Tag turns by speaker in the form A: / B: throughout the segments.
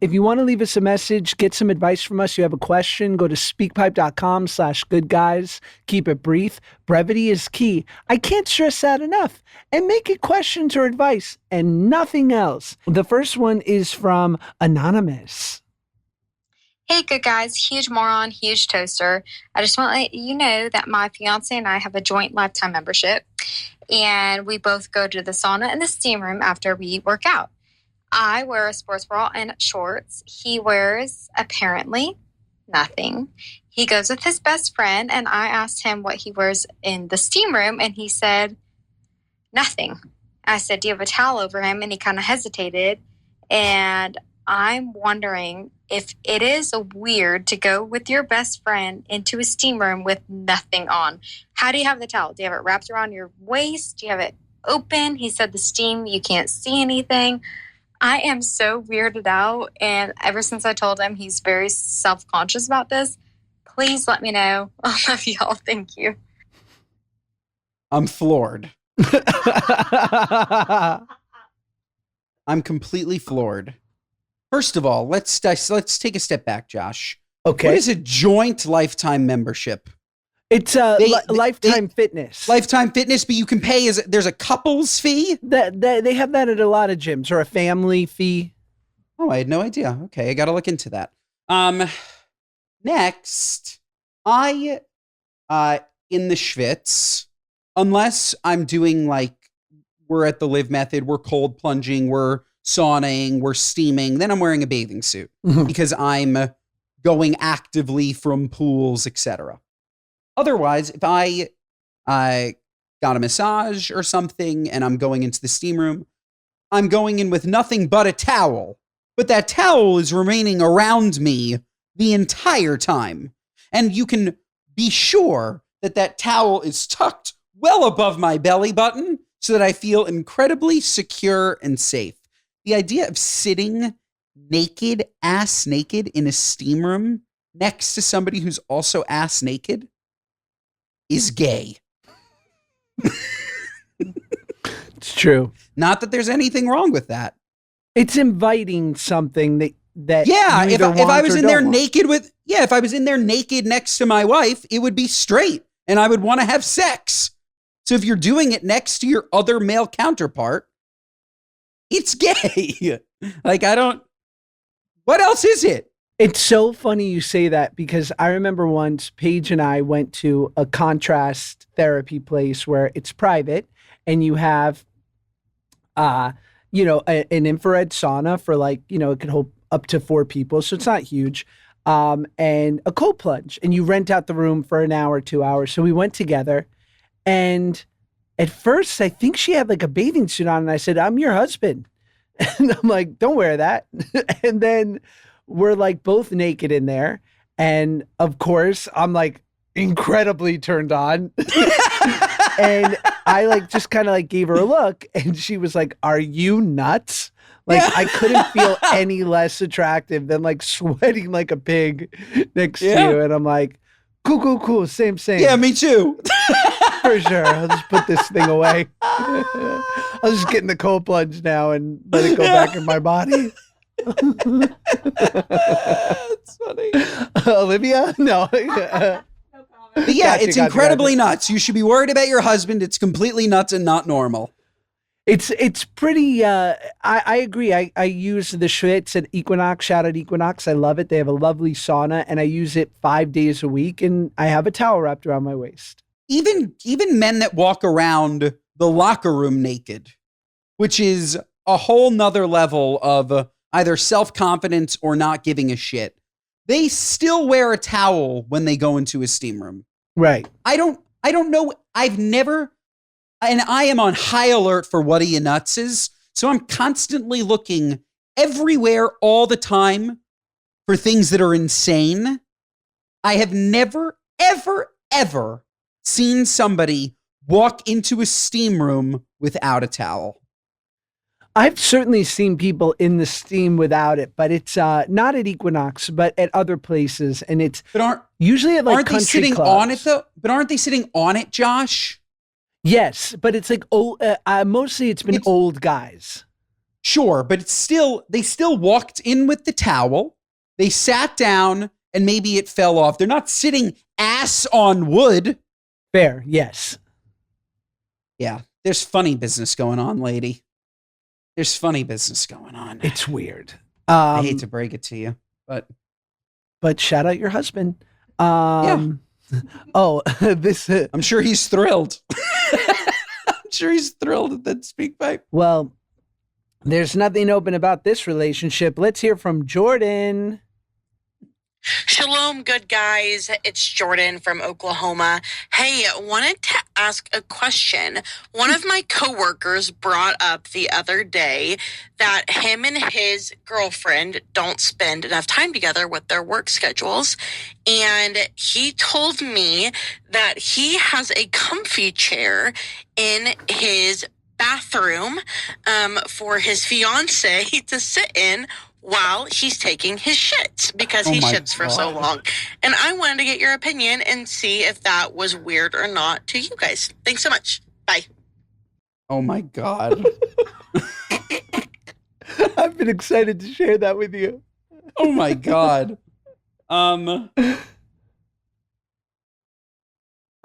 A: If you want to leave us a message, get some advice from us, you have a question, go to speakpipe.com/goodguys. Keep it brief. Brevity is key. I can't stress that enough. And make it questions or advice and nothing else. The first one is from Anonymous.
B: Hey, good guys, huge moron, huge toaster. I just want to let you know that my fiance and I have a joint lifetime membership, and we both go to the sauna and the steam room after we work out. I wear a sports bra and shorts. He wears, apparently, nothing. He goes with his best friend, and I asked him what he wears in the steam room, and he said, nothing. I said, do you have a towel over him? And he kind of hesitated, and I'm wondering if it is weird to go with your best friend into a steam room with nothing on. How do you have the towel? Do you have it wrapped around your waist? Do you have it open? He said the steam, you can't see anything. I am so weirded out, and ever since I told him, he's very self-conscious about this. Please let me know. I love y'all. Thank you.
C: I'm floored. I'm completely floored. First of all, let's take a step back, Josh.
A: Okay.
C: What is a joint lifetime membership?
A: It's Lifetime Fitness.
C: Lifetime Fitness, but you can pay there's a couples fee?
A: They have that at a lot of gyms, or a family fee.
C: Oh, I had no idea. Okay, I got to look into that. Next, I in the schwitz, unless I'm doing like we're at the live method, we're cold plunging, we're sauning, we're steaming, then I'm wearing a bathing suit because I'm going actively from pools, etc. Otherwise, if I got a massage or something and I'm going into the steam room, I'm going in with nothing but a towel. But that towel is remaining around me the entire time. And you can be sure that that towel is tucked well above my belly button so that I feel incredibly secure and safe. The idea of sitting naked, ass naked in a steam room next to somebody who's also ass naked is gay.
A: It's true.
C: Not that there's anything wrong with that.
A: It's inviting something that
C: yeah.
A: you
C: If I was in there
A: want.
C: naked if I was in there naked next to my wife, it would be straight, and I would want to have sex. So if you're doing it next to your other male counterpart, it's gay. Like what else is it?
A: It's so funny you say that, because I remember once Paige and I went to a contrast therapy place where it's private, and you have, an infrared sauna for it could hold up to 4 people. So it's not huge. And a cold plunge, and you rent out the room for an hour, 2 hours. So we went together, and at first I think she had like a bathing suit on, and I said, I'm your husband. And I'm like, don't wear that. And then we're like both naked in there. And of course, I'm like incredibly turned on. And I like just kind of like gave her a look, and she was like, are you nuts? Like, I couldn't feel any less attractive than like sweating like a pig next to you. And I'm like, cool. Same.
C: Yeah, me too.
A: For sure. I'll just put this thing away. I'll just get in the cold plunge now and let it go back in my body.
C: That's funny.
A: Olivia? No.
C: But yeah, it's incredibly nuts. You should be worried about your husband. It's completely nuts and not normal.
A: It's pretty, I agree. I use the Schwitz at Equinox. Shout out Equinox. I love it. They have a lovely sauna, and I use it 5 days a week, and I have a towel wrapped around my waist.
C: Even men that walk around the locker room naked, which is a whole nother level of either self-confidence or not giving a shit. They still wear a towel when they go into a steam room.
A: Right.
C: I don't know. I've never, and I am on high alert for what a nuts is. So I'm constantly looking everywhere all the time for things that are insane. I have never, ever seen somebody walk into a steam room without a towel.
A: I've certainly seen people in the steam without it, but it's not at Equinox, but at other places, and it's usually at like
C: aren't they sitting
A: clubs.
C: on it though? But aren't they sitting on it, Josh?
A: Yes, but it's like mostly it's been old guys.
C: Sure, but they still walked in with the towel. They sat down and maybe it fell off. They're not sitting ass on wood.
A: Fair, yes.
C: Yeah, there's funny business going on, lady. There's funny business going on.
A: It's weird.
C: I hate to break it to you,
A: but shout out your husband.
C: Yeah.
A: Oh, this.
C: I'm sure he's thrilled. I'm sure he's thrilled at that speak pipe.
A: Well, there's nothing open about this relationship. Let's hear from Jordan.
D: Shalom, good guys. It's Jordan from Oklahoma. Hey, wanted to ask a question. One of my coworkers brought up the other day that him and his girlfriend don't spend enough time together with their work schedules. And he told me that he has a comfy chair in his bathroom for his fiance to sit in while he's taking his shits because he shits for so long. And I wanted to get your opinion and see if that was weird or not to you guys. Thanks so much. Bye.
C: Oh my God.
A: I've been excited to share that with you.
C: Oh my God. I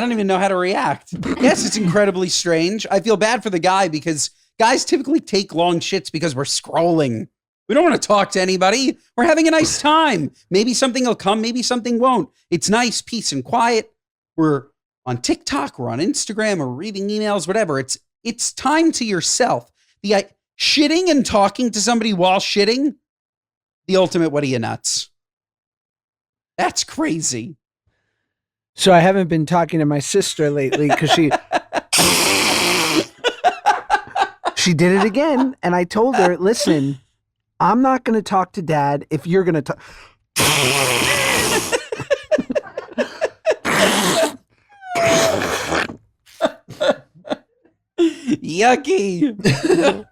C: don't even know how to react. Yes, it's incredibly strange. I feel bad for the guy because guys typically take long shits because we're scrolling. We don't want to talk to anybody. We're having a nice time. Maybe something will come. Maybe something won't. It's nice, peace and quiet. We're on TikTok. We're on Instagram. We're reading emails, whatever. It's time to yourself. The shitting and talking to somebody while shitting, the ultimate, what are you nuts? That's crazy.
A: So I haven't been talking to my sister lately because she did it again. And I told her, listen, I'm not going to talk to Dad if you're going to talk.
C: Yucky.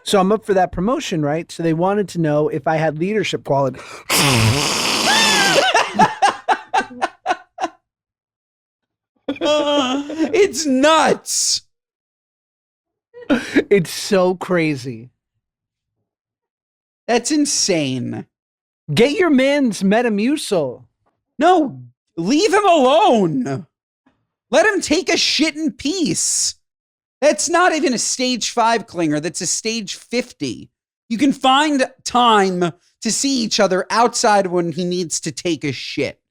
A: So I'm up for that promotion, right? So they wanted to know if I had leadership quality.
C: It's nuts.
A: It's so crazy.
C: That's insane.
A: Get your man's Metamucil.
C: No, leave him alone. Let him take a shit in peace. That's not even a stage 5 clinger. That's a stage 50. You can find time to see each other outside when he needs to take a shit.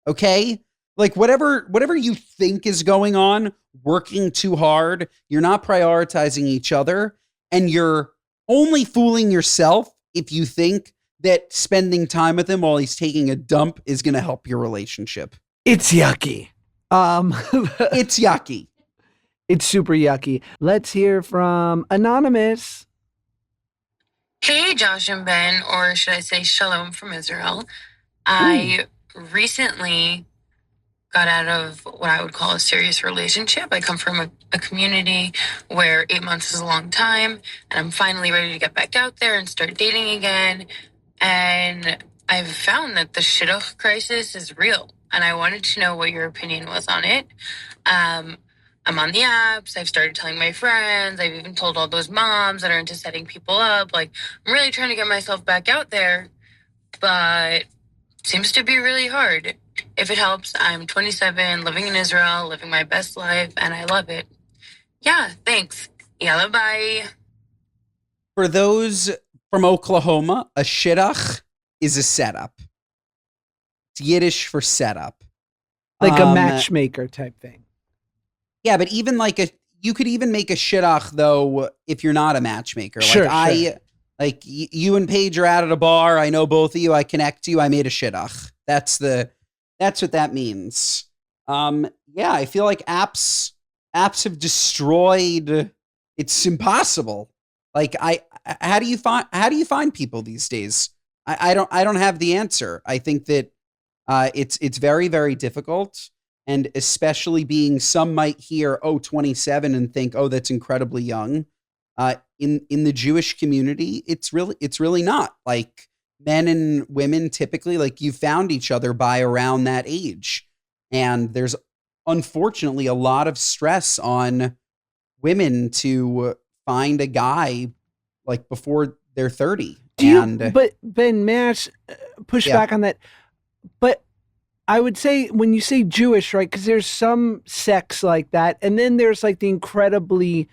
C: Okay? Like whatever you think is going on, working too hard, you're not prioritizing each other, and you're only fooling yourself if you think that spending time with him while he's taking a dump is going to help your relationship.
A: It's yucky.
C: It's yucky.
A: It's super yucky. Let's hear from Anonymous.
E: Hey, Josh and Ben, or should I say Shalom from Israel. I recently got out of what I would call a serious relationship. I come from a community where 8 months is a long time, and I'm finally ready to get back out there and start dating again. And I've found that the shidduch crisis is real, and I wanted to know what your opinion was on it. I'm on the apps. I've started telling my friends. I've even told all those moms that are into setting people up. Like, I'm really trying to get myself back out there, but seems to be really hard. If it helps, I'm 27, living in Israel, living my best life, and I love it. Yeah, thanks. Yalla, bye.
C: For those from Oklahoma, a shidduch is a setup. It's Yiddish for setup.
A: Like a matchmaker type thing.
C: Yeah, but even you could even make a shidduch though if you're not a matchmaker.
A: Sure,
C: Like you and Paige are out at a bar. I know both of you. I connect you. I made a shidduch. That's what that means. Yeah, I feel like apps have destroyed. It's impossible. Like how do you find people these days? I don't have the answer. I think that it's very, very difficult. And especially being, some might hear, 27 and think, oh, that's incredibly young. In the Jewish community, it's really not. Like, men and women typically, like, you found each other by around that age. And there's unfortunately a lot of stress on women to find a guy like before they're 30.
A: But Ben, may I push back on that? But I would say when you say Jewish, right? Because there's some sects like that, and then there's like the incredibly,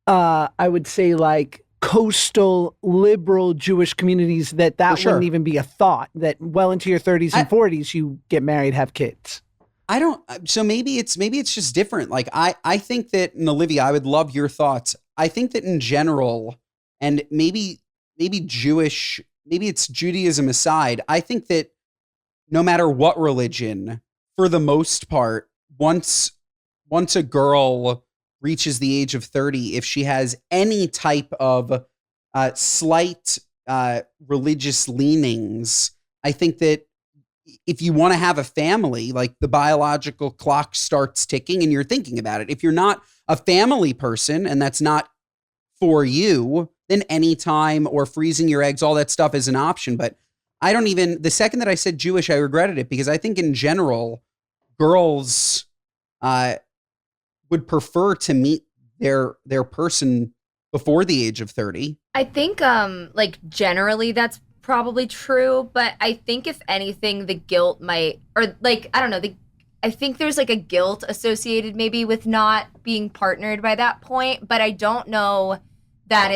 A: I would say like coastal liberal Jewish communities that wouldn't even be a thought. That well into your 30s and 40s, you get married, have kids.
C: I don't. So maybe it's just different. Like I think that, and Olivia, I would love your thoughts. I think that in general, and maybe Jewish, maybe it's Judaism aside, I think that no matter what religion, for the most part, once a girl reaches the age of 30, if she has any type of slight religious leanings, I think that if you want to have a family, like the biological clock starts ticking and you're thinking about it. If you're not a family person and that's not for you, then anytime or freezing your eggs, all that stuff is an option. But I don't even, the second that I said Jewish, I regretted it, because I think in general, girls would prefer to meet their person before the age of 30.
F: I think like generally that's probably true, but I think if anything, the guilt might, or like, I don't know, I think there's like a guilt associated maybe with not being partnered by that point, but I don't know that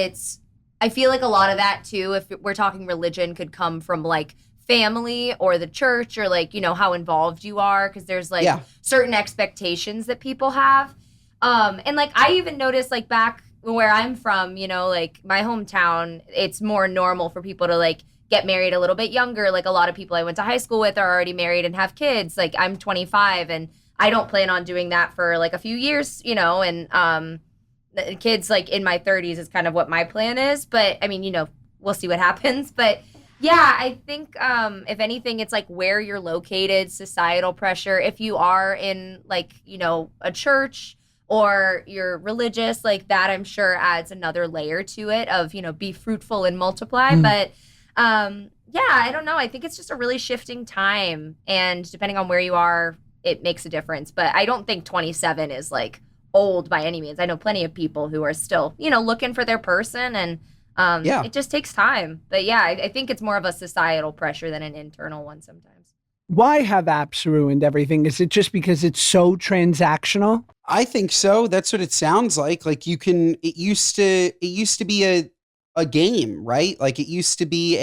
F: I feel like a lot of that too, if we're talking religion, could come from like family or the church, or like, you know, how involved you are, because there's like certain expectations that people have. And like I even noticed like back where I'm from, you know, like my hometown, it's more normal for people to like get married a little bit younger. Like a lot of people I went to high school with are already married and have kids. Like I'm 25 and I don't plan on doing that for like a few years, you know, and kids like in my 30s is kind of what my plan is. But I mean, you know, we'll see what happens. But yeah, I think if anything, it's like where you're located, societal pressure. If you are in like, you know, a church or you're religious, like that, I'm sure adds another layer to it of, you know, be fruitful and multiply. But yeah, I don't know. I think it's just a really shifting time. And depending on where you are, it makes a difference. But I don't think 27 is like old by any means. I know plenty of people who are still, you know, looking for their person, and it just takes time. But yeah, I think it's more of a societal pressure than an internal one sometimes.
A: Why have apps ruined everything? Is it just because it's so transactional?
C: I think so. That's what it sounds like. Like it used to be a game, right? Like it used to be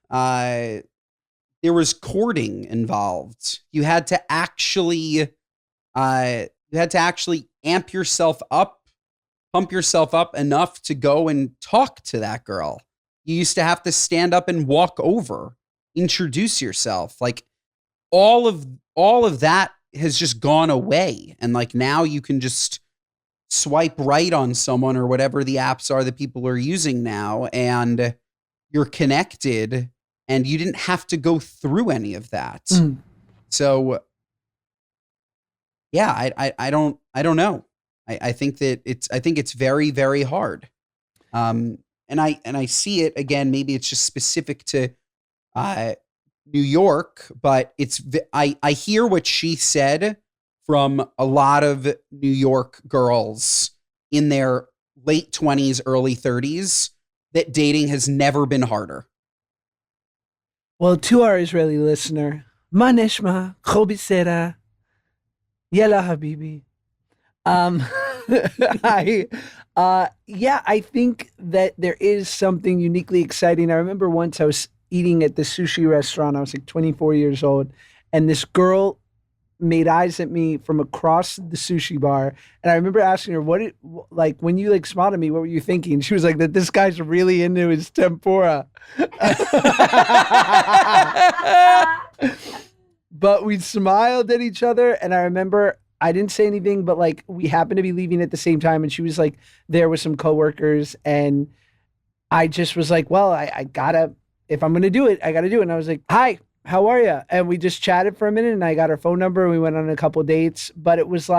C: there was courting involved. You had to actually amp yourself up, pump yourself up enough to go and talk to that girl. You used to have to stand up and walk over, introduce yourself. Like all of that has just gone away. And like now you can just swipe right on someone or whatever the apps are that people are using now, and you're connected and you didn't have to go through any of that. So yeah, I don't know. I think it's very, very hard. And I see it again, maybe it's just specific to New York, but I hear what she said from a lot of New York girls in their late 20s, early 30s, that dating has never been harder.
A: Well, to our Israeli listener, Ma neshma, chobisera, yella habibi. I think that there is something uniquely exciting. I remember once I was eating at the sushi restaurant. I was like 24 years old, and this girl made eyes at me from across the sushi bar. And I remember asking her, when you like smiled at me, what were you thinking? She was like, that this guy's really into his tempura. But we smiled at each other. And I remember I didn't say anything, but like we happened to be leaving at the same time. And she was like there with some coworkers. And I just was like, well, I gotta, if I'm going to do it, I got to do it. And I was like, hi, how are you? And we just chatted for a minute, and I got her phone number, and we went on a couple of dates. But it was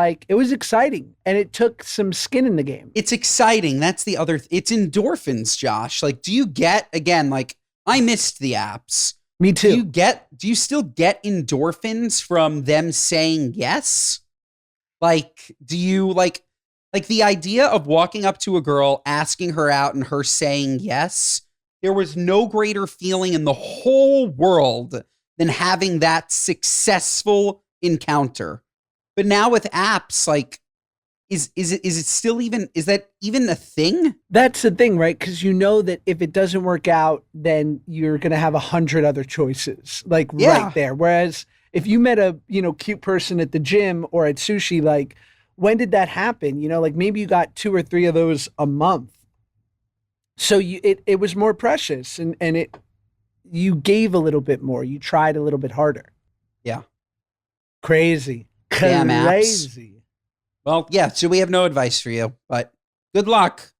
A: exciting, and it took some skin in the game.
C: It's exciting. That's the other, it's endorphins, Josh. Like, do you get, again, like I missed the apps.
A: Me too.
C: Do you still get endorphins from them saying yes? Like, do you like, Like the idea of walking up to a girl, asking her out, and her saying yes, there was no greater feeling in the whole world than having that successful encounter. But now with apps, like, is it still even, is that even a thing?
A: That's the thing, right? Because you know that if it doesn't work out, then you're gonna have 100 other choices, like right there. Whereas if you met a cute person at the gym or at sushi, like when did that happen? Like maybe you got 2 or 3 of those a month. So it was more precious, and you gave a little bit more. You tried a little bit harder.
C: Yeah.
A: Crazy.
C: Damn apps.
A: Crazy.
C: Well, yeah, so we have no advice for you, but good luck.